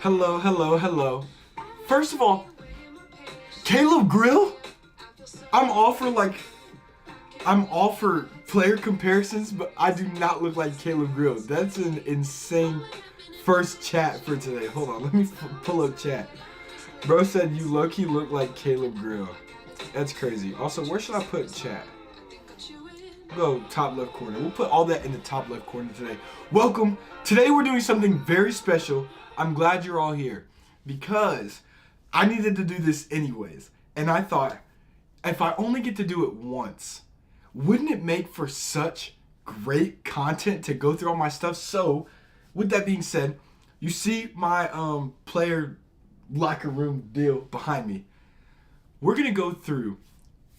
Hello, hello, hello. First of all, Caleb Grill? I'm all for player comparisons, but I do not look like Caleb Grill. That's an insane first chat for today. Hold on, let me pull up chat. Bro said you low-key look like Caleb Grill. That's crazy. Also, where should I put chat? Go top left corner. We'll put all that in the top left corner today. Welcome. Today we're doing something very special. I'm glad you're all here because I needed to do this anyways. And I thought, if I only get to do it once, wouldn't it make for such great content to go through all my stuff? So, with that being said, you see my player locker room deal behind me. We're going to go through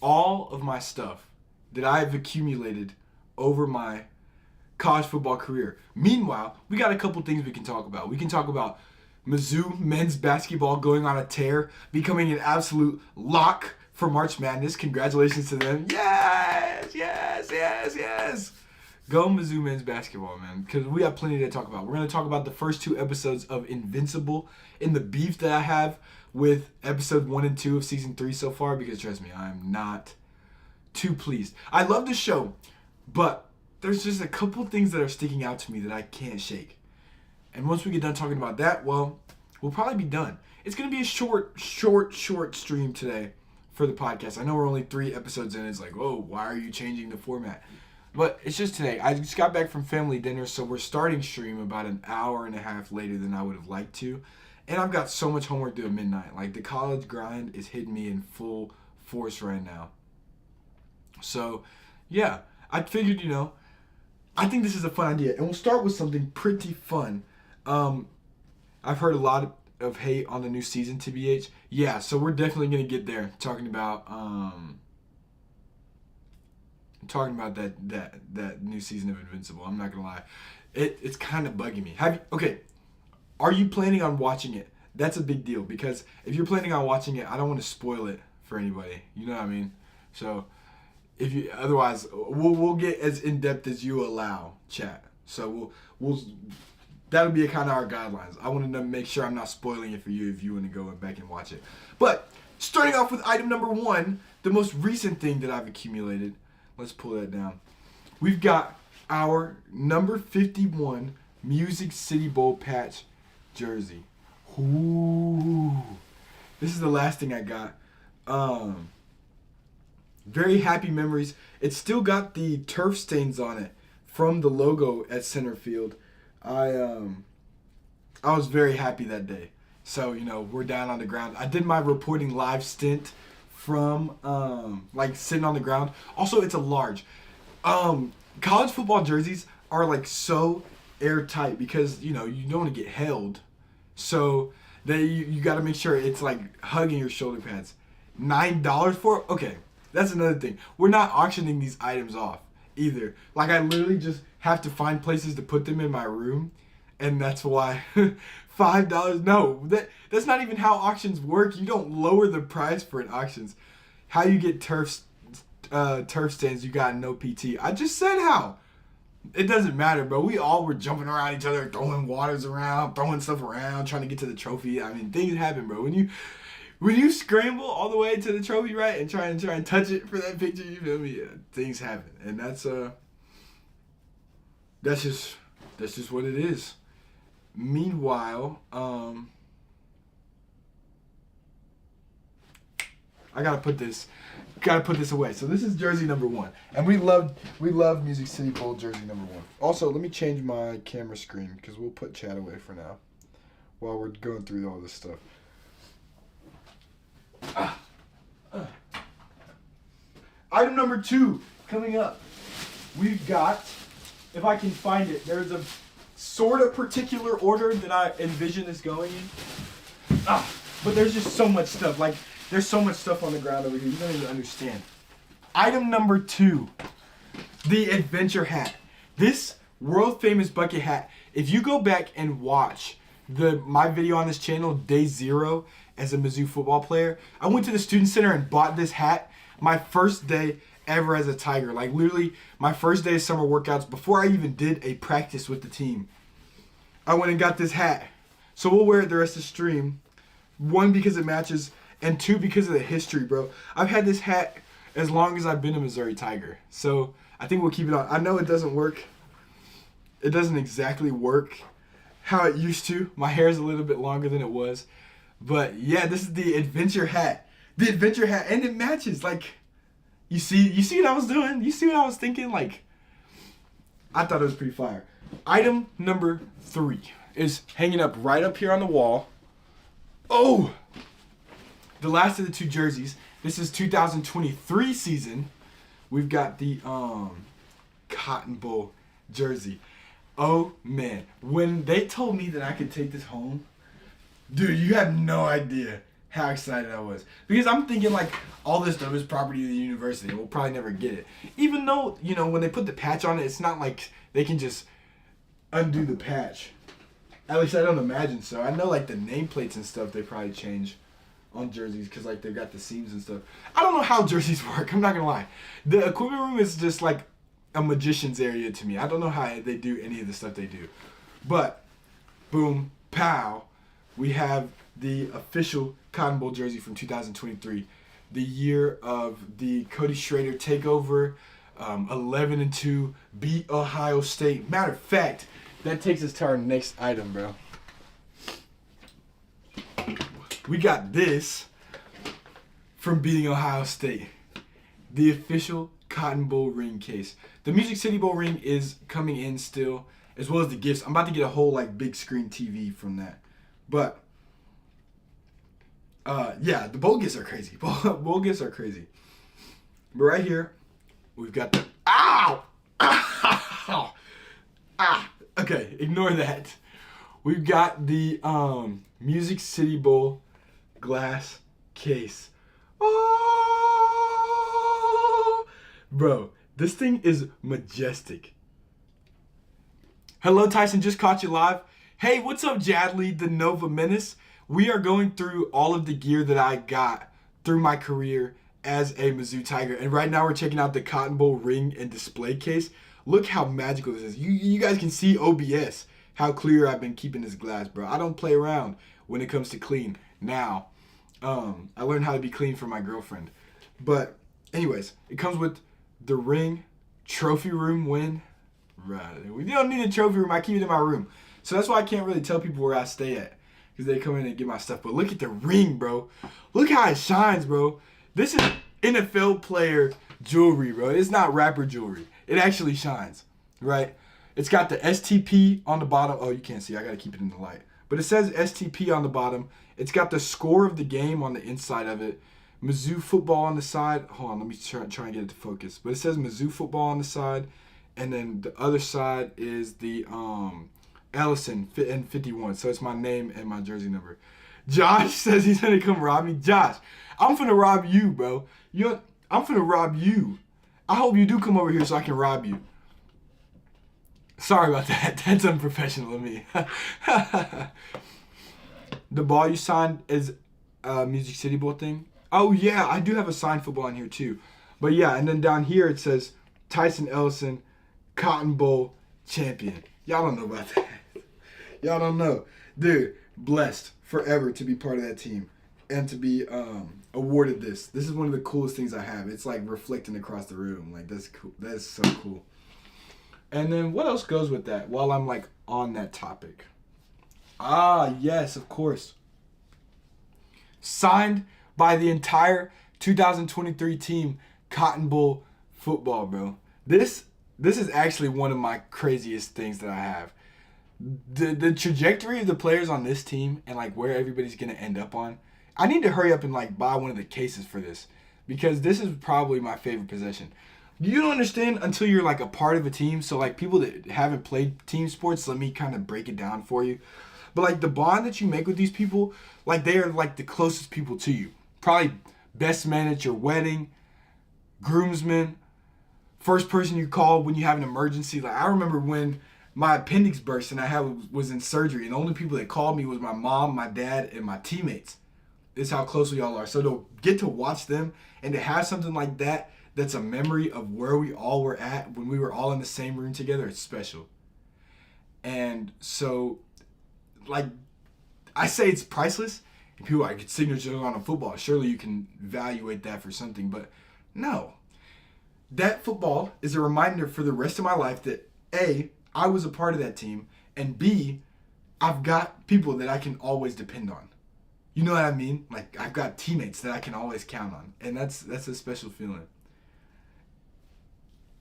all of my stuff that I've accumulated over my college football career. Meanwhile, we got a couple things we can talk about. We can talk about Mizzou men's basketball going on a tear, becoming an absolute lock for March Madness. Congratulations to them. Yes, yes, yes, yes. Go Mizzou men's basketball, man, because we have plenty to talk about. We're going to talk about the first 2 episodes of Invincible and the beef that I have with episode 1 and 2 of season 3 so far, because trust me, I am not too pleased. I love the show, but there's just a couple things that are sticking out to me that I can't shake. And once we get done talking about that, well, we'll probably be done. It's going to be a short stream today for the podcast. I know we're only 3 episodes in. It's like, whoa, why are you changing the format? But it's just today. I just got back from family dinner, so we're starting stream about an hour and a half later than I would have liked to. And I've got so much homework due at midnight. Like, the college grind is hitting me in full force right now. So, yeah, I figured, I think this is a fun idea. And we'll start with something pretty fun. I've heard a lot of hate on the new season, TBH. Yeah, so we're definitely going to get there talking about that new season of Invincible. I'm not going to lie. It's kind of bugging me. Are you planning on watching it? That's a big deal, because if you're planning on watching it, I don't want to spoil it for anybody. You know what I mean? So otherwise, we'll get as in depth as you allow, chat. So we'll that'll be kind of our guidelines. I wanted to make sure I'm not spoiling it for you if you want to go back and watch it. But starting off with item number 1, the most recent thing that I've accumulated. Let's pull that down. We've got our number 51 Music City Bowl patch jersey. Ooh, this is the last thing I got. Very happy memories. It's still got the turf stains on it from the logo at center field. I was very happy that day. So, we're down on the ground. I did my reporting live stint from sitting on the ground. Also, it's a large. College football jerseys are so airtight because, you don't want to get held. So you got to make sure it's hugging your shoulder pads. $9 for it? Okay. That's another thing. We're not auctioning these items off either. I literally just have to find places to put them in my room, and that's why $5. No, that's not even how auctions work. You don't lower the price for an auctions. How you get turf stands? You got no PT. I just said how. It doesn't matter, bro. We all were jumping around each other, throwing waters around, throwing stuff around, trying to get to the trophy. I mean, things happen, bro. When you scramble all the way to the trophy, right, and try and touch it for that picture, you feel me? Yeah, things happen, and that's just what it is. Meanwhile, I gotta put this away. So this is jersey number 1, and we love Music City Bowl jersey number 1. Also, let me change my camera screen because we'll put chat away for now while we're going through all this stuff. Item number 2 coming up. We've got, if I can find it, there's a sort of particular order that I envision this going in. But there's just so much stuff. There's so much stuff on the ground over here. You don't even understand. Item number 2, the adventure hat. This world famous bucket hat. If you go back and watch my video on this channel, Day 0, as a Mizzou football player, I went to the student center and bought this hat my first day ever as a Tiger. Literally my first day of summer workouts before I even did a practice with the team. I went and got this hat. So we'll wear it the rest of the stream. 1, because it matches, and 2, because of the history, bro. I've had this hat as long as I've been a Missouri Tiger. So I think we'll keep it on. I know it doesn't work. It doesn't exactly work how it used to. My hair is a little bit longer than it was. But yeah, this is the adventure hat. The adventure hat, and it matches. Like, you see what I was doing? You see what I was thinking? Like, I thought it was pretty fire. Item number 3 is hanging up right up here on the wall. Oh! The last of the 2 jerseys. This is 2023 season. We've got the Cotton Bowl jersey. Oh man, when they told me that I could take this home, dude, you have no idea how excited I was. Because I'm thinking like all this stuff is property of the university and we'll probably never get it. Even though, you know, when they put the patch on it, it's not like they can just undo the patch. At least I don't imagine so. I know like the nameplates and stuff they probably change on jerseys because like they've got the seams and stuff. I don't know how jerseys work, I'm not gonna lie. The equipment room is just like a magician's area to me. I don't know how they do any of the stuff they do. But, boom, pow, we have the official Cotton Bowl jersey from 2023. The year of the Cody Schrader takeover, 11-2, beat Ohio State. Matter of fact, that takes us to our next item, bro. We got this from beating Ohio State. The official Cotton Bowl ring case. The Music City Bowl ring is coming in still, as well as the gifts. I'm about to get a whole like big screen TV from that. But yeah, the bowl gifts are crazy. Bowl gifts are crazy. But right here, we've got the ow! Ow! Ah! Okay, ignore that. We've got the Music City Bowl glass case. Oh! Bro, this thing is majestic. Hello, Tyson. Just caught you live. Hey, what's up, Jadley, the Nova Menace? We are going through all of the gear that I got through my career as a Mizzou Tiger. And right now we're checking out the Cotton Bowl ring and display case. Look how magical this is. You guys can see OBS, how clear I've been keeping this glass, bro. I don't play around when it comes to clean. Now, I learned how to be clean from my girlfriend. But anyways, it comes with the ring, trophy room win. Right. We don't need a trophy room. I keep it in my room. So that's why I can't really tell people where I stay at. Because they come in and get my stuff. But look at the ring, bro. Look how it shines, bro. This is NFL player jewelry, bro. It's not rapper jewelry. It actually shines, right? It's got the STP on the bottom. Oh, you can't see. I got to keep it in the light. But it says STP on the bottom. It's got the score of the game on the inside of it. Mizzou football on the side. Hold on, let me try and get it to focus. But it says Mizzou football on the side. And then the other side is the Ellison and 51. So it's my name and my jersey number. Josh says he's going to come rob me. Josh, I'm finna rob you, bro. I'm finna rob you. I hope you do come over here so I can rob you. Sorry about that. That's unprofessional of me. The ball you signed is a Music City Bowl thing. Oh, yeah. I do have a signed football in here, too. But, yeah. And then down here it says Tyson Ellison, Cotton Bowl champion. Y'all don't know about that. Y'all don't know. Dude, blessed forever to be part of that team and to be awarded this. This is one of the coolest things I have. It's like reflecting across the room. Like, that's cool. That's so cool. And then what else goes with that while I'm like on that topic? Ah, yes, of course. Signed by the entire 2023 team, Cotton Bowl football, bro. This is actually one of my craziest things that I have. The trajectory of the players on this team and like where everybody's gonna end up on. I need to hurry up and like buy one of the cases for this because this is probably my favorite possession. You don't understand until you're like a part of a team. So like people that haven't played team sports, let me kind of break it down for you. But like the bond that you make with these people, like they are like the closest people to you. Probably best man at your wedding, groomsmen, first person you call when you have an emergency. Like I remember when my appendix burst and was in surgery, and the only people that called me was my mom, my dad, and my teammates. This is how close we all are. So to get to watch them and to have something like that that's a memory of where we all were at when we were all in the same room together, it's special. And so, like, I say it's priceless. And people are like, it's signature on a football. Surely you can evaluate that for something. But no. That football is a reminder for the rest of my life that A, I was a part of that team, and B, I've got people that I can always depend on. You know what I mean? Like, I've got teammates that I can always count on. And that's a special feeling.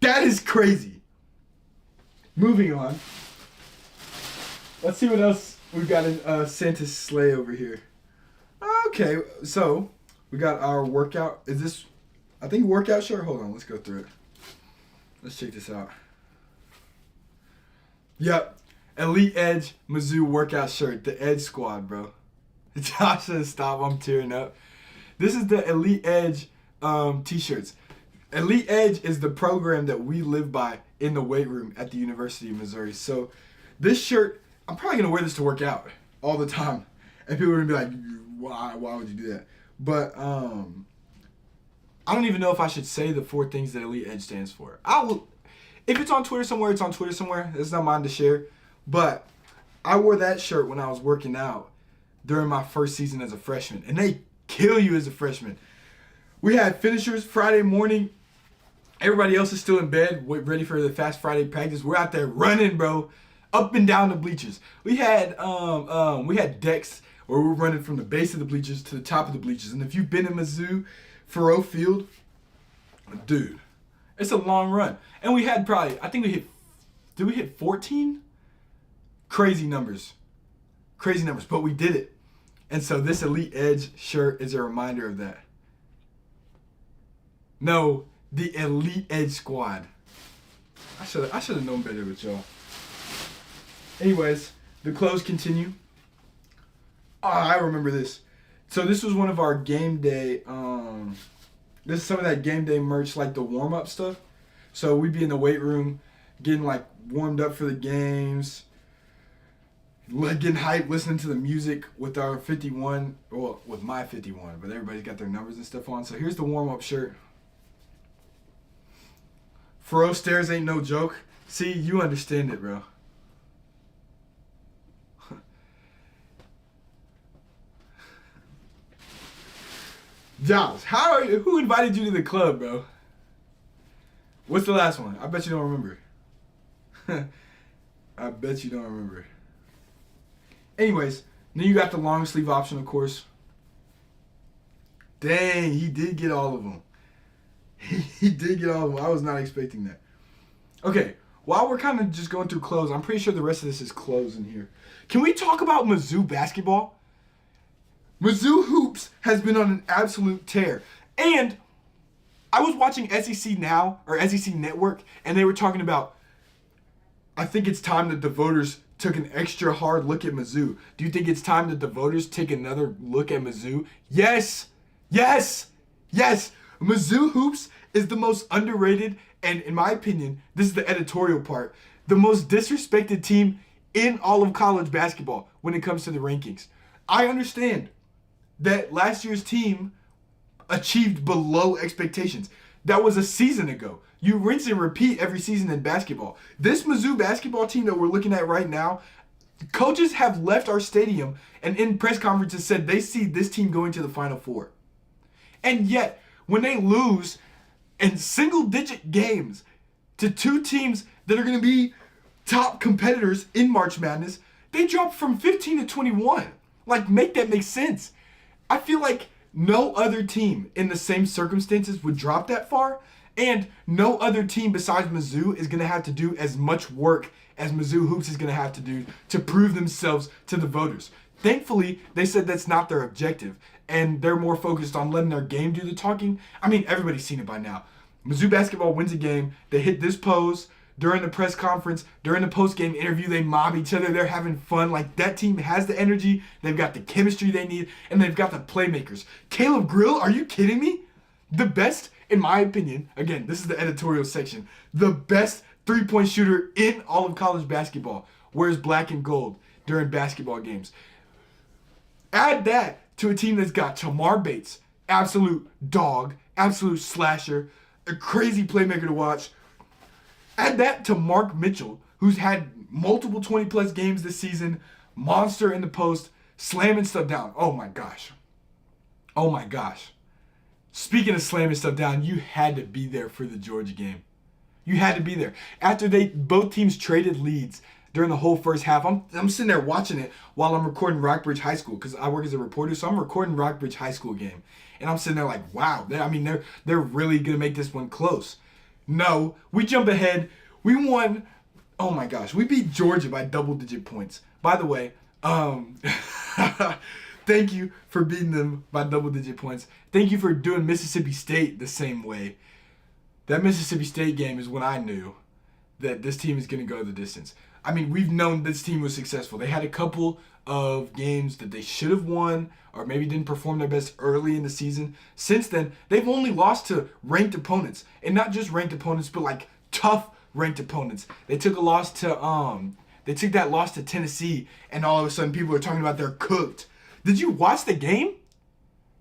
That is crazy. Moving on. Let's see what else we've got in Santa's sleigh over here. Okay, so we got our workout. Is this, I think, workout shirt? Hold on, let's go through it. Let's check this out. Yep. Elite Edge Mizzou workout shirt. The Edge Squad, bro. Josh says stop. I'm tearing up. This is the Elite Edge t-shirts. Elite Edge is the program that we live by in the weight room at the University of Missouri. So this shirt, I'm probably going to wear this to work out all the time. And people are going to be like, why would you do that? But I don't even know if I should say the 4 things that Elite Edge stands for. If it's on Twitter somewhere, it's on Twitter somewhere. It's not mine to share. But I wore that shirt when I was working out during my first season as a freshman. And they kill you as a freshman. We had finishers Friday morning. Everybody else is still in bed, ready for the Fast Friday practice. We're out there running, bro, up and down the bleachers. We had decks where we're running from the base of the bleachers to the top of the bleachers. And if you've been in Mizzou, Faroe Field, dude, it's a long run. And we had probably, I think did we hit 14? Crazy numbers, but we did it. And so this Elite Edge shirt is a reminder of that. No, the Elite Edge Squad. I should have known better with y'all. Anyways, the clothes continue. Oh, I remember this. So this was one of our game day. This is some of that game day merch, like the warm up stuff. So we'd be in the weight room, getting like warmed up for the games, getting hyped, listening to the music with our 51, well, with my 51, but everybody's got their numbers and stuff on. So here's the warm up shirt. Furrow stairs ain't no joke. See, you understand it, bro. Josh, who invited you to the club, bro? What's the last one? I bet you don't remember. I bet you don't remember. Anyways, then you got the long sleeve option, of course. Dang, he did get all of them. He did get all of them. I was not expecting that. Okay, while we're kind of just going through clothes, I'm pretty sure the rest of this is clothes in here. Can we talk about Mizzou basketball? Mizzou Hoops has been on an absolute tear. And I was watching SEC Now, or SEC Network, and they were talking about, I think it's time that the voters took an extra hard look at Mizzou. Do you think it's time that the voters take another look at Mizzou? Yes! Yes! Yes! Mizzou Hoops is the most underrated, and in my opinion, this is the editorial part, the most disrespected team in all of college basketball when it comes to the rankings. I understand that last year's team achieved below expectations. That was a season ago. You rinse and repeat every season in basketball. This Mizzou basketball team that we're looking at right now, coaches have left our stadium and in press conferences said they see this team going to the Final Four. And yet, when they lose in single-digit games to 2 teams that are going to be top competitors in March Madness, they drop from 15 to 21. Like, make that make sense. I feel like no other team in the same circumstances would drop that far, and no other team besides Mizzou is going to have to do as much work as Mizzou Hoops is going to have to do to prove themselves to the voters. Thankfully, they said that's not their objective, and they're more focused on letting their game do the talking. I mean, everybody's seen it by now. Mizzou basketball wins a game. They hit this pose during the press conference, during the post-game interview. They mob each other. They're having fun. Like, that team has the energy. They've got the chemistry they need, and they've got the playmakers. Caleb Grill, are you kidding me? The best, in my opinion, again, this is the editorial section, the best three-point shooter in all of college basketball wears black and gold during basketball games. Add that to a team that's got Tamar Bates, absolute dog, absolute slasher, a crazy playmaker to watch. Add that to Mark Mitchell, who's had multiple 20-plus games this season, monster in the post. Slamming stuff down. Oh my gosh. Oh my gosh. Speaking of slamming stuff down, you had to be there for the Georgia game. You had to be there. After both teams traded leads during the whole first half, I'm sitting there watching it while I'm recording Rockbridge High School because I work as a reporter, so I'm recording Rockbridge High School game. And I'm sitting there like, wow, they're really going to make this one close. No, we jump ahead. We won. Oh my gosh, we beat Georgia by double-digit points. By the way, thank you for beating them by double-digit points. Thank you for doing Mississippi State the same way. That Mississippi State game is when I knew that this team is going to go the distance. I mean, we've known this team was successful. They had a couple of games that they should have won or maybe didn't perform their best early in the season. Since then, they've only lost to ranked opponents. And not just ranked opponents, but like tough ranked opponents. They took a loss to they took that loss to Tennessee, and all of a sudden people are talking about they're cooked. Did you watch the game?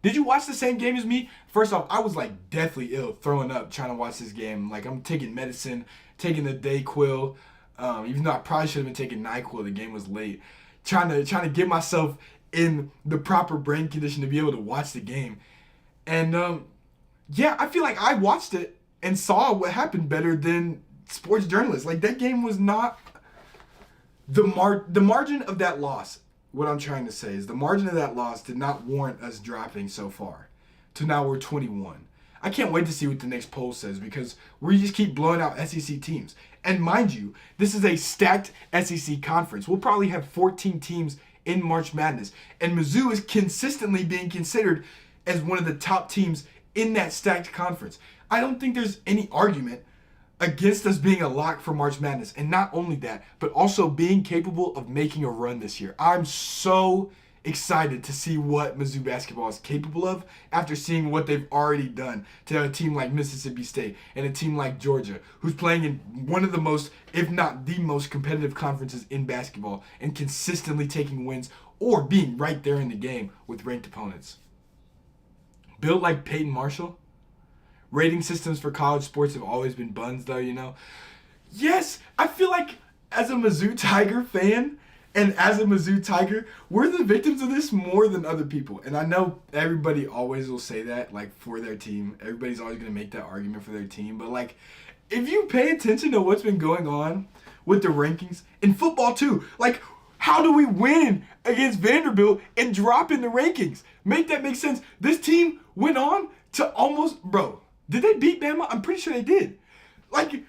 Did you watch the same game as me? First off, I was like deathly ill, throwing up, trying to watch this game. Like I'm taking medicine, taking the Dayquil, even though I probably should have been taking NyQuil. The game was late. Trying to get myself in the proper brain condition to be able to watch the game. And yeah, I feel like I watched it and saw what happened better than sports journalists. Like that game was not the margin of that loss. What I'm trying to say is the margin of that loss did not warrant us dropping so far to now we're 21. I can't wait to see what the next poll says because we just keep blowing out SEC teams. And mind you, this is a stacked SEC conference. We'll probably have 14 teams in March Madness. And Mizzou is consistently being considered as one of the top teams in that stacked conference. I don't think there's any argument against us being a lock for March Madness. And not only that, but also being capable of making a run this year. I'm so excited to see what Mizzou basketball is capable of after seeing what they've already done to a team like Mississippi State and a team like Georgia, who's playing in one of the most, if not the most competitive conferences in basketball and consistently taking wins or being right there in the game with ranked opponents. Built like Peyton Marshall. Rating systems for college sports have always been buns, though, you know. Yes, I feel like as a Mizzou Tiger fan and as a Mizzou Tiger, we're the victims of this more than other people. And I know everybody always will say that, like, for their team. Everybody's always going to make that argument for their team. But, like, if you pay attention to what's been going on with the rankings, in football, too, like, how do we win against Vanderbilt and drop in the rankings? Make that make sense. This team went on to almost, bro, did they beat Bama? I'm pretty sure they did. Like,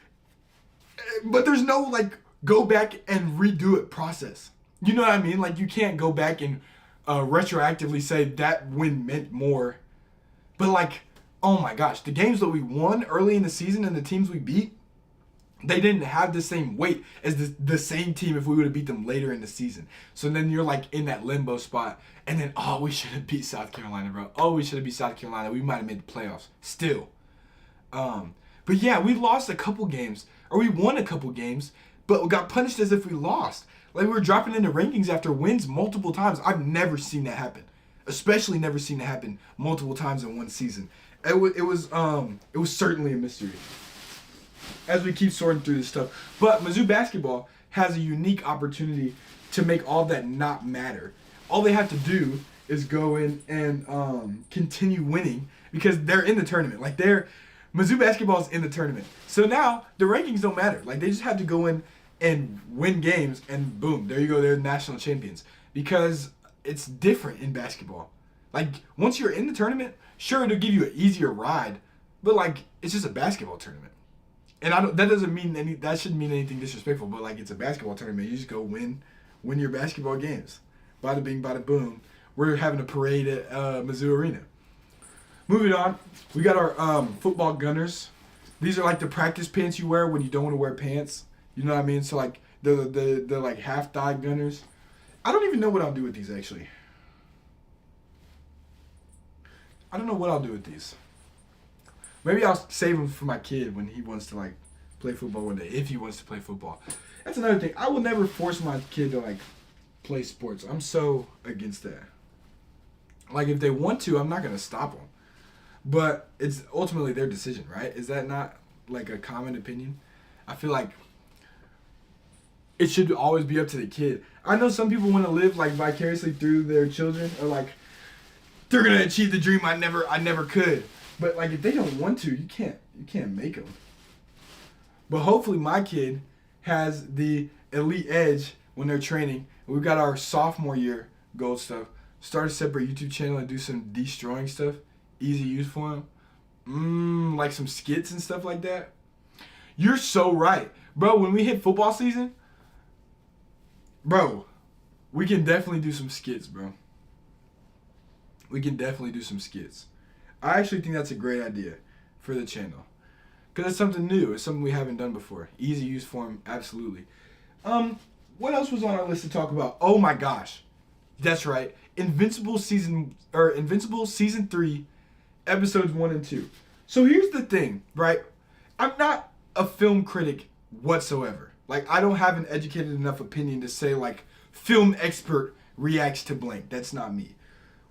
but there's no, like, go back and redo it process. You know what I mean? Like, you can't go back and retroactively say that win meant more. But, like, oh my gosh, the games that we won early in the season and the teams we beat, they didn't have the same weight as the same team if we would have beat them later in the season. So then you're, like, in that limbo spot. And then, oh, we should have beat South Carolina, bro. Oh, we should have beat South Carolina. We might have made the playoffs. Still. But yeah, we lost a couple games, or we won a couple games, but we got punished as if we lost. Like, we were dropping into rankings after wins multiple times. I've never seen that happen. Especially never seen it happen multiple times in one season. It was certainly a mystery as we keep sorting through this stuff. But Mizzou basketball has a unique opportunity to make all that not matter. All they have to do is go in and continue winning because they're in the tournament. Like, Mizzou basketball is in the tournament. So now the rankings don't matter. Like, they just have to go in and win games, and boom, there you go. They're national champions. Because it's different in basketball. Like, once you're in the tournament, sure, it'll give you an easier ride, but, like, it's just a basketball tournament. And that shouldn't mean anything disrespectful, but, like, it's a basketball tournament. You just go win your basketball games. Bada bing, bada boom. We're having a parade at Mizzou Arena. Moving on, we got our football gunners. These are like the practice pants you wear when you don't want to wear pants. You know what I mean? So like the like half thigh gunners. I don't even know what I'll do with these actually. I don't know what I'll do with these. Maybe I'll save them for my kid when he wants to like play football one day, if he wants to play football. That's another thing. I will never force my kid to like play sports. I'm so against that. Like, if they want to, I'm not gonna stop them. But it's ultimately their decision, right? Is that not like a common opinion? I feel like it should always be up to the kid. I know some people want to live like vicariously through their children, or like they're gonna achieve the dream I never could. But like if they don't want to, you can't make them. But hopefully my kid has the elite edge when they're training. We've got our sophomore year goal stuff. Start a separate YouTube channel and do some destroying stuff. Easy use for them. Like some skits and stuff like that. You're so right. Bro, when we hit football season, bro, we can definitely do some skits, bro. We can definitely do some skits. I actually think that's a great idea for the channel. Because it's something new. It's something we haven't done before. Easy use form, absolutely. What else was on our list to talk about? Oh my gosh. That's right. Invincible season 3, episodes 1 and 2. So here's the thing, right? I'm not a film critic whatsoever. Like, I don't have an educated enough opinion to say, like, film expert reacts to blank. That's not me.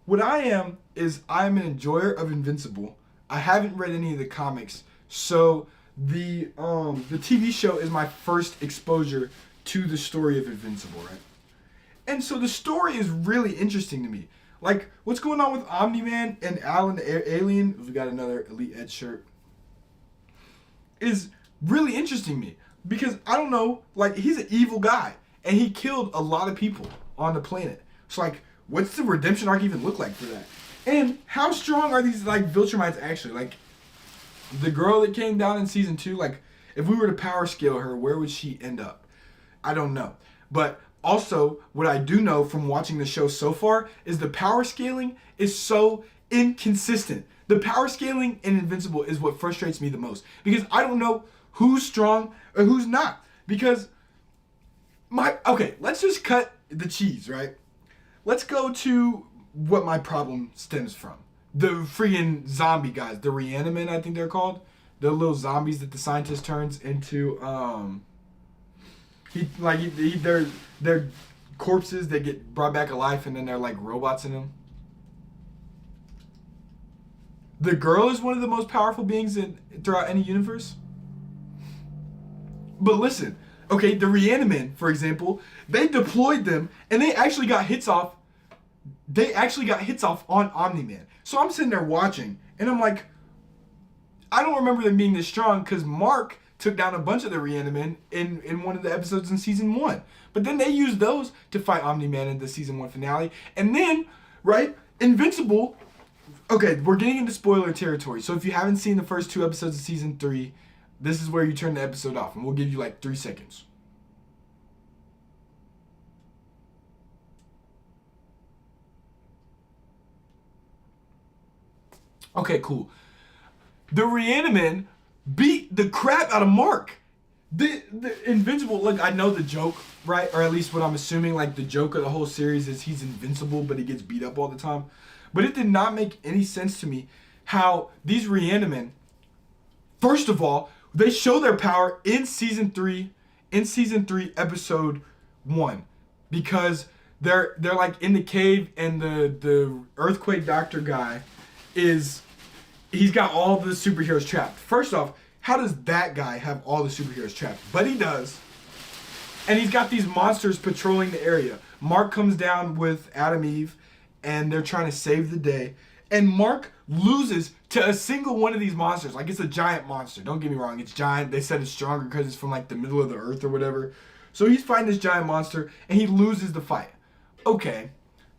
What I am is I'm an enjoyer of Invincible. I haven't read any of the comics, so the TV show is my first exposure to the story of Invincible, right? And so the story is really interesting to me. Like, what's going on with Omni-Man and Alan the Alien, we got another Elite Edge shirt, is really interesting to me. Because, I don't know, like, he's an evil guy. And he killed a lot of people on the planet. So, like, what's the redemption arc even look like for that? And how strong are these, like, Viltrumites actually? Like, the girl that came down in season 2, like, if we were to power scale her, where would she end up? I don't know. But also, what I do know from watching the show so far is the power scaling is so inconsistent. The power scaling in Invincible is what frustrates me the most. Because I don't know who's strong or who's not. Because okay, let's just cut the cheese, right? Let's go to what my problem stems from. The freaking zombie guys, the Reanimen, I think they're called. The little zombies that the scientist turns into, they're corpses that get brought back alive and then they're like robots in them. The girl is one of the most powerful beings throughout any universe. But listen, okay, the Reanimen, for example, they deployed them and they actually got hits off. They actually got hits off on Omni-Man. So I'm sitting there watching and I'm like, I don't remember them being this strong because Mark took down a bunch of the Reanimen in one of the episodes in season 1. But then they used those to fight Omni-Man in the season 1 finale. And then, right, Invincible. Okay, we're getting into spoiler territory. So if you haven't seen the first 2 episodes of season 3, this is where you turn the episode off. And we'll give you like 3 seconds. Okay, cool. The Reanimen beat the crap out of Mark. The Invincible, look, I know the joke, right? Or at least what I'm assuming, like the joke of the whole series is he's invincible, but he gets beat up all the time. But it did not make any sense to me how these Reanimen, first of all, they show their power in season 3, episode 1. Because they're like in the cave and the earthquake doctor guy he's got all the superheroes trapped. First off, how does that guy have all the superheroes trapped? But he does. And he's got these monsters patrolling the area. Mark comes down with Adam Eve, and they're trying to save the day. And Mark loses to a single one of these monsters. Like, it's a giant monster. Don't get me wrong. It's giant. They said it's stronger because it's from, like, the middle of the earth or whatever. So he's fighting this giant monster, and he loses the fight. Okay,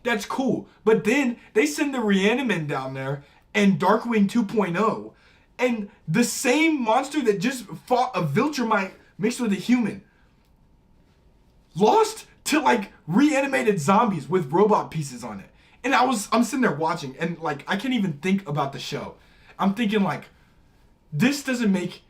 that's cool. But then they send the Reanimen down there, and Darkwing 2.0, and the same monster that just fought a Viltrumite mixed with a human lost to like reanimated zombies with robot pieces on it. And I'm sitting there watching and like I can't even think about the show. I'm thinking like, this doesn't make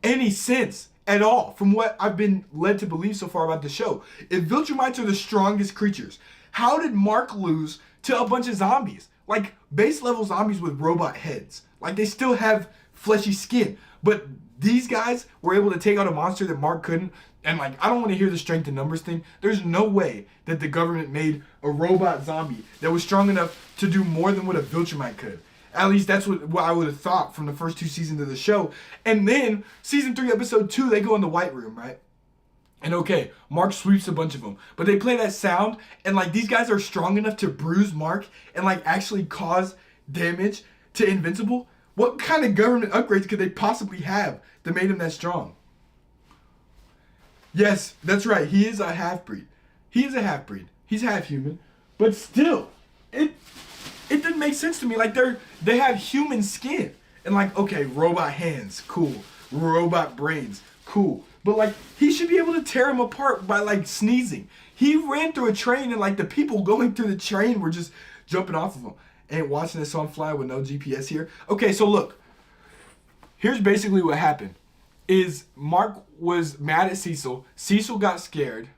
any sense at all from what I've been led to believe so far about the show. If Viltrumites are the strongest creatures, how did Mark lose to a bunch of zombies? Like, base level zombies with robot heads. Like, they still have fleshy skin. But these guys were able to take out a monster that Mark couldn't. And, like, I don't want to hear the strength in numbers thing. There's no way that the government made a robot zombie that was strong enough to do more than what a Viltrumite could. At least that's what I would have thought from the first 2 seasons of the show. And then, season 3, episode 2, they go in the White Room, right? And okay, Mark sweeps a bunch of them. But they play that sound, and like these guys are strong enough to bruise Mark and like actually cause damage to Invincible. What kind of government upgrades could they possibly have that made him that strong? Yes, that's right. He is a half-breed. He is a half-breed. He's half human. But still, it didn't make sense to me. Like they have human skin. And like, okay, robot hands, cool. Robot brains, cool. But like, he should be able to tear him apart by like sneezing. He ran through a train and like the people going through the train were just jumping off of him. Ain't watching this on fly with no GPS here. Okay, so look. Here's basically what happened. Is Mark was mad at Cecil. Cecil got scared.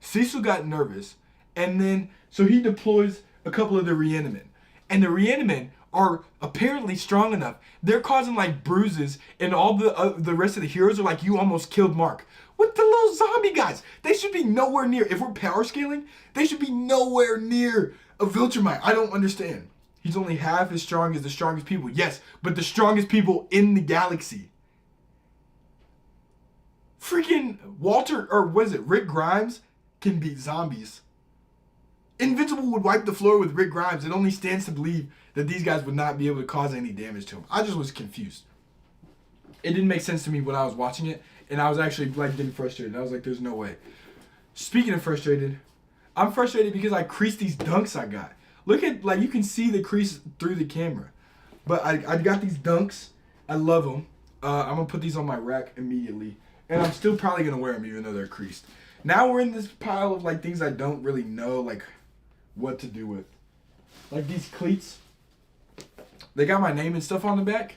Cecil got nervous. And then, so he deploys a couple of the Reanimen. And the Reanimen are apparently strong enough. They're causing like bruises, and all the rest of the heroes are like, you almost killed Mark. With the little zombie guys, they should be nowhere near. If we're power scaling, they should be nowhere near a Viltrumite. I don't understand. He's only half as strong as the strongest people. Yes, but the strongest people in the galaxy. Freaking Walter, or what is it, Rick Grimes can beat zombies. Invincible would wipe the floor with Rick Grimes. It only stands to believe that these guys would not be able to cause any damage to him. I just was confused. It didn't make sense to me when I was watching it, and I was actually like getting frustrated. I was like, there's no way. Speaking of frustrated, I'm frustrated because I creased these dunks I got. Look at, like, you can see the crease through the camera. But I got these dunks. I love them. I'm going to put these on my rack immediately. And I'm still probably going to wear them even though they're creased. Now we're in this pile of like things I don't really know like what to do with. Like these cleats. They got my name and stuff on the back.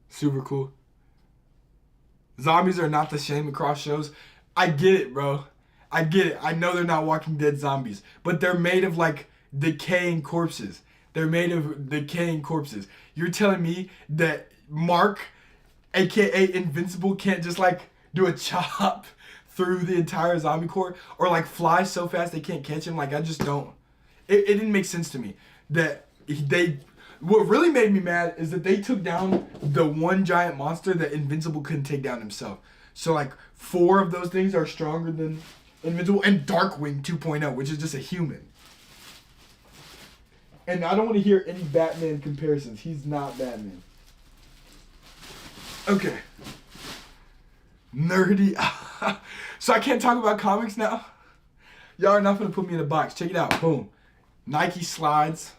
Super cool. Zombies are not the same across shows. I get it, bro. I get it. I know they're not Walking Dead zombies. But they're made of like decaying corpses. They're made of decaying corpses. You're telling me that Mark, aka Invincible, can't just like do a chop through the entire zombie corps, or like fly so fast they can't catch him? Like, I just don't. It didn't make sense to me that they. What really made me mad is that they took down the one giant monster that Invincible couldn't take down himself. So like 4 of those things are stronger than Invincible, and Darkwing 2.0, which is just a human. And I don't want to hear any Batman comparisons. He's not Batman. Okay. Nerdy. So I can't talk about comics now? Y'all are not going to put me in a box. Check it out. Boom. Nike slides.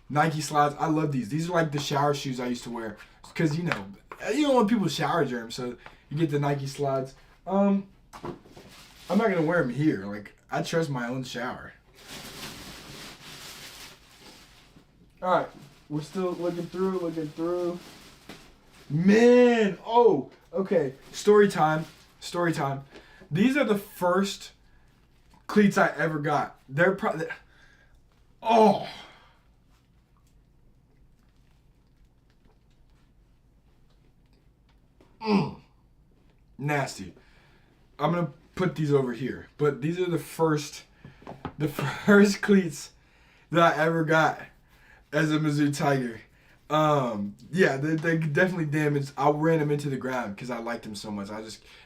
Nike slides. I love these. These are like the shower shoes I used to wear. Because, you don't want people shower germs. So you get the Nike slides. I'm not going to wear them here. Like, I trust my own shower. Alright. We're still looking through. Man. Oh. Okay. Story time. These are the first cleats I ever got. They're probably... Oh. Nasty. I'm going to put these over here. But these are the first cleats that I ever got as a Mizzou Tiger. Yeah, they definitely damaged. I ran them into the ground because I liked them so much.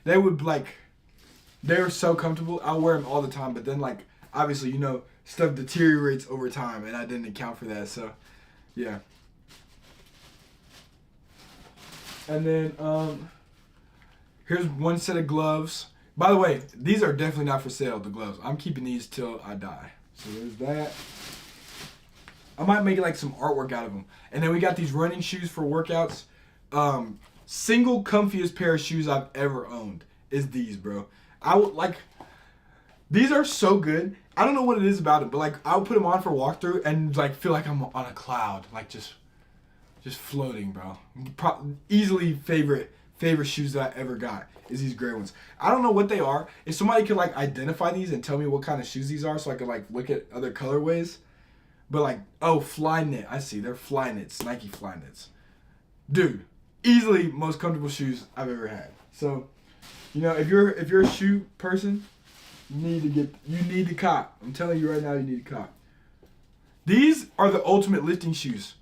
They were so comfortable. I wear them all the time, but then like, obviously, stuff deteriorates over time, and I didn't account for that, so, yeah. And then, here's one set of gloves. By the way, these are definitely not for sale, the gloves. I'm keeping these till I die. So there's that. I might make like some artwork out of them. And then we got these running shoes for workouts. Single comfiest pair of shoes I've ever owned is these, bro. These are so good. I don't know what it is about it, but like I would put them on for walkthrough and like feel like I'm on a cloud, like just floating, bro. Easily favorite shoes that I ever got is these gray ones. I don't know what they are. If somebody could like identify these and tell me what kind of shoes these are so I could like look at other colorways. But like, oh, Flyknit. I see. They're Flyknits. Nike Flyknits. Dude, easily most comfortable shoes I've ever had. So, if you're a shoe person, you need to cop. I'm telling you right now, you need to cop. These are the ultimate lifting shoes.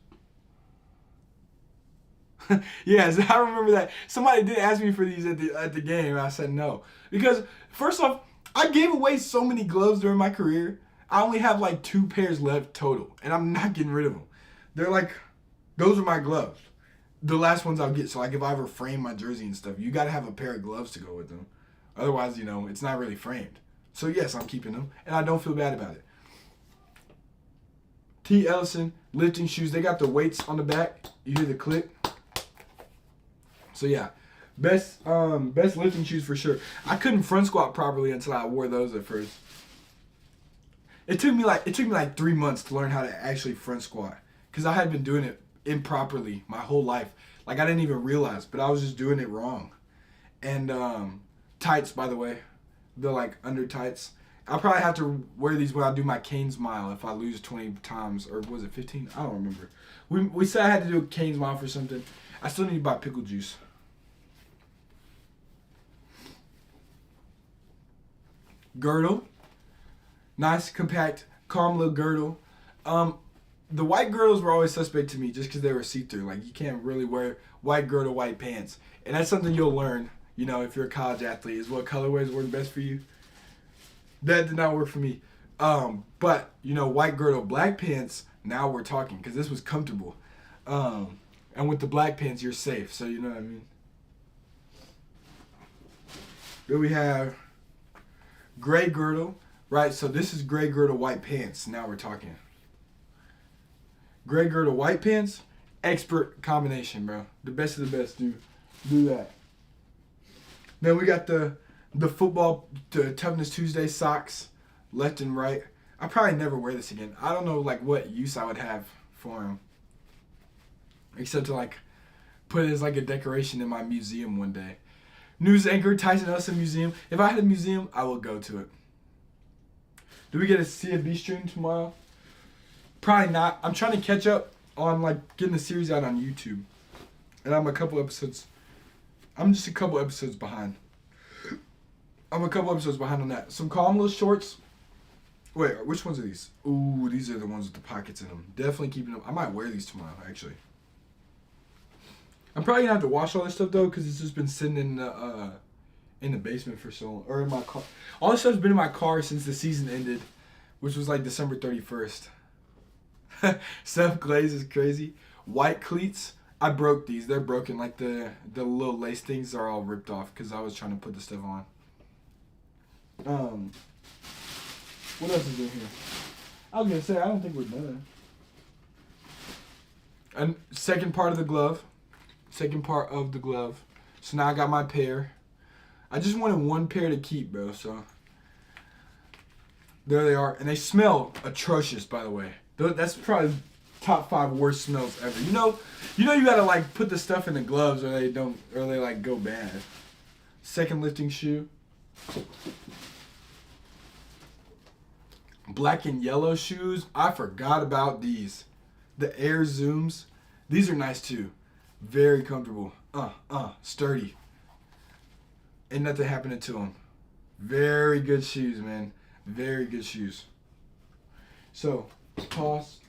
Yes, I remember that. Somebody did ask me for these at the game, and I said no. Because, first off, I gave away so many gloves during my career. I only have like 2 pairs left total, and I'm not getting rid of them. They're like, those are my gloves. The last ones I'll get. So, like, if I ever frame my jersey and stuff, you got to have a pair of gloves to go with them. Otherwise, it's not really framed. So, yes, I'm keeping them, and I don't feel bad about it. T. Ellison, lifting shoes. They got the weights on the back. You hear the click. So, yeah. Best lifting shoes for sure. I couldn't front squat properly until I wore those at first. It took me like 3 months to learn how to actually front squat, because I had been doing it improperly my whole life. Like, I didn't even realize, but I was just doing it wrong. And tights, by the way, the like under tights. I'll probably have to wear these when I do my Cane's mile if I lose 20 times, or was it 15? I don't remember. We said I had to do a Cane's mile for something. I still need to buy pickle juice. Girdle. Nice, compact, calm little girdle. The white girdles were always suspect to me just because they were see-through. Like, you can't really wear white girdle, white pants. And that's something you'll learn, if you're a college athlete, is what colorways work best for you. That did not work for me. But, white girdle, black pants, now we're talking, because this was comfortable. And with the black pants, you're safe. So, you know what I mean? Then we have gray girdle. Right, so this is gray girdle, white pants. Now we're talking. Gray girdle, white pants. Expert combination, bro. The best of the best do that. Then we got the football, the Toughness Tuesday socks, left and right. I probably never wear this again. I don't know like what use I would have for them, except to like put it as like a decoration in my museum one day. News anchor, Tyson Hudson Museum. If I had a museum, I would go to it. Do we get a CFB stream tomorrow? Probably not. I'm trying to catch up on like getting the series out on YouTube. And I'm just a couple episodes behind. I'm a couple episodes behind on that. Some calm little shorts. Wait, which ones are these? Ooh, these are the ones with the pockets in them. Definitely keeping them. I might wear these tomorrow, actually. I'm probably gonna have to wash all this stuff though, because it's just been sitting in the basement for so long, or in my car. All this stuff's been in my car since the season ended, which was like December 31st. Self glaze is crazy. White cleats. I broke these. They're broken. Like the little lace things are all ripped off because I was trying to put the stuff on. What else is in here? I was gonna say I don't think we're done. And second part of the glove. So now I got my pair. I just wanted one pair to keep, bro, so there they are. And they smell atrocious, by the way. That's probably top 5 worst smells ever. You know you gotta like put the stuff in the gloves or they like go bad. Second lifting shoe. Black and yellow shoes. I forgot about these. The Air Zooms. These are nice too. Very comfortable. Sturdy. Ain't nothing happening to them. Very good shoes, man. Very good shoes. So, toss.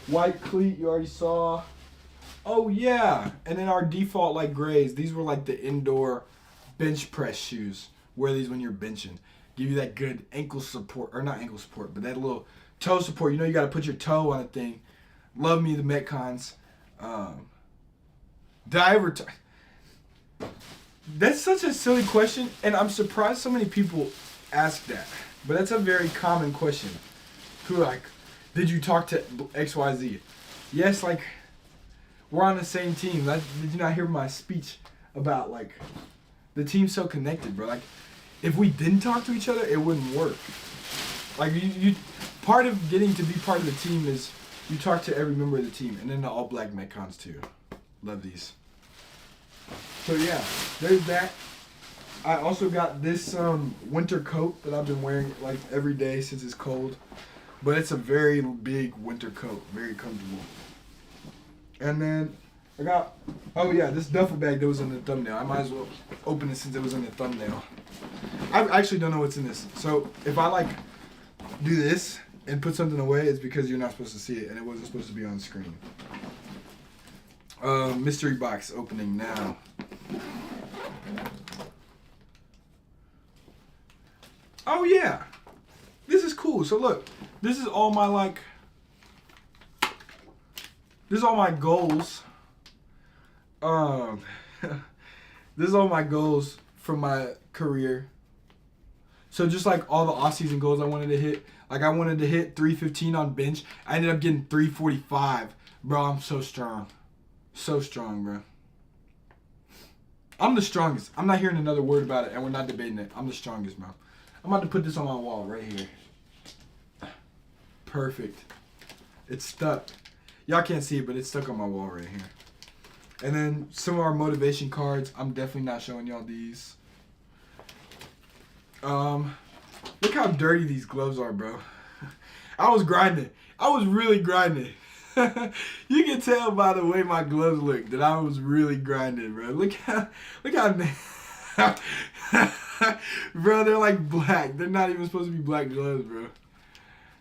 White cleat, you already saw. Oh, yeah. And then our default, like, grays. These were, like, the indoor bench press shoes. Wear these when you're benching. Give you that good ankle support. Or not ankle support, but that little toe support. You got to put your toe on a thing. Love me the Metcons. Did I ever... That's such a silly question, and I'm surprised so many people ask that. But that's a very common question. Who like, did you talk to XYZ? Yes, like, we're on the same team. Did you not hear my speech about, like, the team's so connected, bro? Like, if we didn't talk to each other, it wouldn't work. Like, you part of getting to be part of the team is you talk to every member of the team, and then the all-black Metcons, too. Love these. So, yeah, there's that. I also got this winter coat that I've been wearing, like, every day since it's cold. But it's a very big winter coat. Very comfortable. And then I got, this duffel bag that was in the thumbnail. I might as well open it since it was in the thumbnail. I actually don't know what's in this. So if I like do this, and put something away, it's because you're not supposed to see it and it wasn't supposed to be on screen. Mystery box opening now. Oh yeah, this is cool. So look, this is all my this is all my goals. This is all my goals from my career. So just like all the off-season goals I wanted to hit, like I wanted to hit 315 on bench. I ended up getting 345. Bro, I'm so strong. So strong, bro. I'm the strongest. I'm not hearing another word about it, and we're not debating it. I'm the strongest, bro. I'm about to put this on my wall right here. Perfect. It's stuck. Y'all can't see it, but it's stuck on my wall right here. And then some of our motivation cards. I'm definitely not showing y'all these. Look how dirty these gloves are, bro. I was grinding. I was really grinding. You can tell by the way my gloves look that I was really grinding, bro. Look how bro, they're like black. They're not even supposed to be black gloves, bro.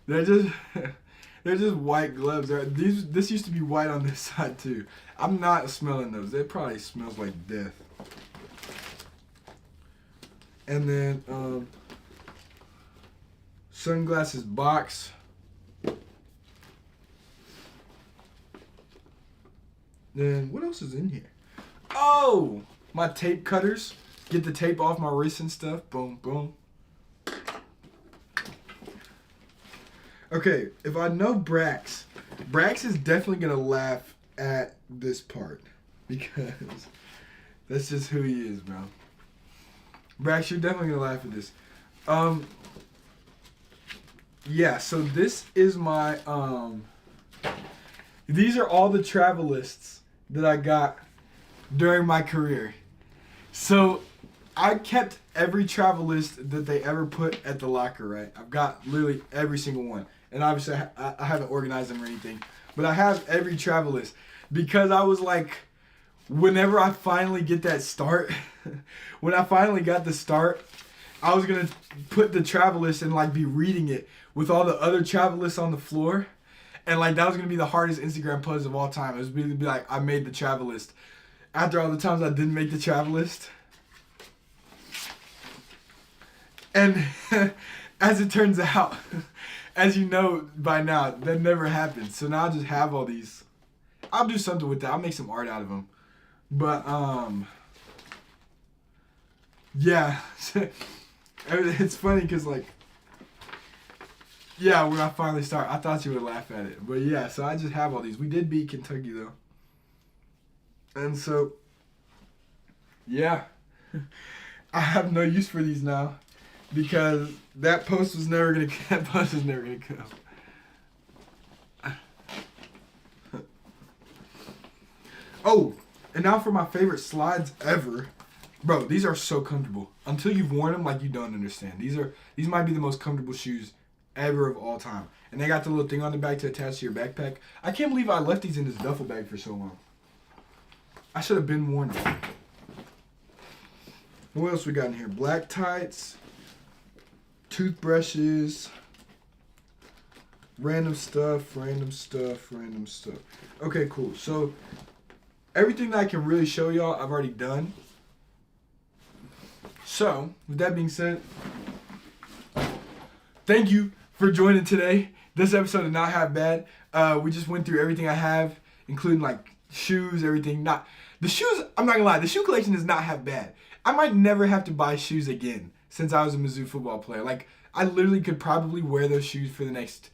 They're just white gloves. This used to be white on this side too. I'm not smelling those. It probably smells like death. And then sunglasses box. Then what else is in here? Oh, my tape cutters. Get the tape off my wrist and stuff. Boom, boom. Okay, if I know Brax is definitely gonna laugh at this part because that's just who he is, bro. Brax, you're definitely gonna laugh at this. Yeah, so this is my these are all the travel lists that I got during my career. So I kept every travel list that they ever put at the locker, right? I've got literally every single one. And obviously I haven't organized them or anything. But I have every travel list. Because I was like, whenever I finally get that start, when I finally got the start, I was going to put the travel list and like be reading it with all the other travel lists on the floor. And like that was going to be the hardest Instagram post of all time. It was going to be like, I made the travel list. After all the times I didn't make the travel list. And as it turns out, as you know by now, that never happened. So now I just have all these. I'll do something with that. I'll make some art out of them. But, yeah. It's funny because, like, yeah, when I finally start, I thought you would laugh at it. But, yeah, so I just have all these. We did beat Kentucky, though. And so, yeah. I have no use for these now. Because that post was never gonna come. Oh, and now for my favorite slides ever. Bro, these are so comfortable. Until you've worn them, like you don't understand. These might be the most comfortable shoes ever of all time. And they got the little thing on the back to attach to your backpack. I can't believe I left these in this duffel bag for so long. I should have been worn them. What else we got in here? Black tights. Toothbrushes, random stuff. Okay, cool. So everything that I can really show y'all, I've already done. So with that being said, thank you for joining today. This episode is not half bad. We just went through everything I have, including like shoes, everything. The shoes, I'm not gonna lie, the shoe collection is not half bad. I might never have to buy shoes again. Since I was a Mizzou football player. Like, I literally could probably wear those shoes for the next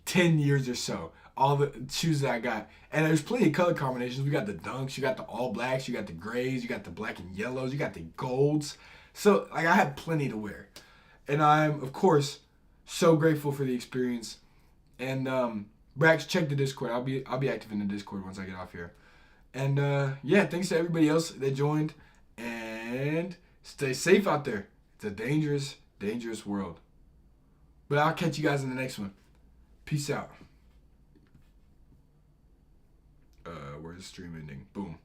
10 years or so. All the shoes that I got. And there's plenty of color combinations. We got the dunks, you got the all blacks, you got the grays, you got the black and yellows, you got the golds. So, like, I had plenty to wear. And I'm, of course, so grateful for the experience. And, Brax, check the Discord. I'll be active in the Discord once I get off here. And, yeah, thanks to everybody else that joined. And stay safe out there. It's a dangerous, dangerous world. But I'll catch you guys in the next one. Peace out. Where's the stream ending? Boom.